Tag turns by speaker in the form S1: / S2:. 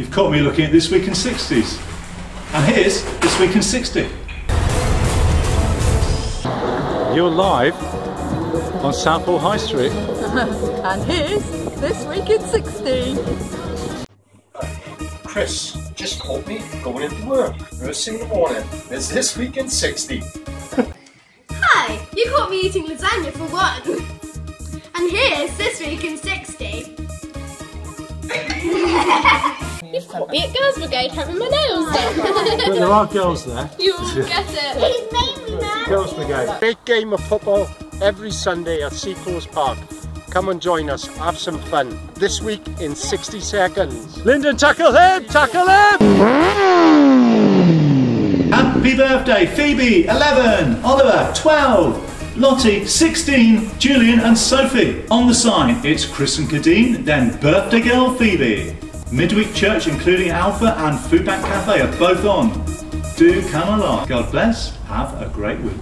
S1: You've caught me looking at This Week in 60s. And here's This Week in 60. You're live on Southall High Street.
S2: And here's This Week in 60.
S3: Chris just called me going into work first thing in the morning. There's This Week in 60.
S4: Hi, you caught me eating lasagna for one. And here's This Week in 60. You've caught me at Girls Brigade having my nails done.
S1: But there are girls there.
S4: You will get it. He's made me mad.
S1: Girls Brigade.
S3: Great game of football every Sunday at Seacoast Park. Come and join us, have some fun. This Week in 60 seconds.
S1: Lyndon, tackle him! Tackle him! Happy birthday, Phoebe, 11, Oliver, 12, Lottie, 16, Julian and Sophie. On the sign, it's Chris and Kadeen, then birthday girl Phoebe. Midweek Church, including Alpha and Food Bank Cafe, are both on. Do come along. God bless, have a great week.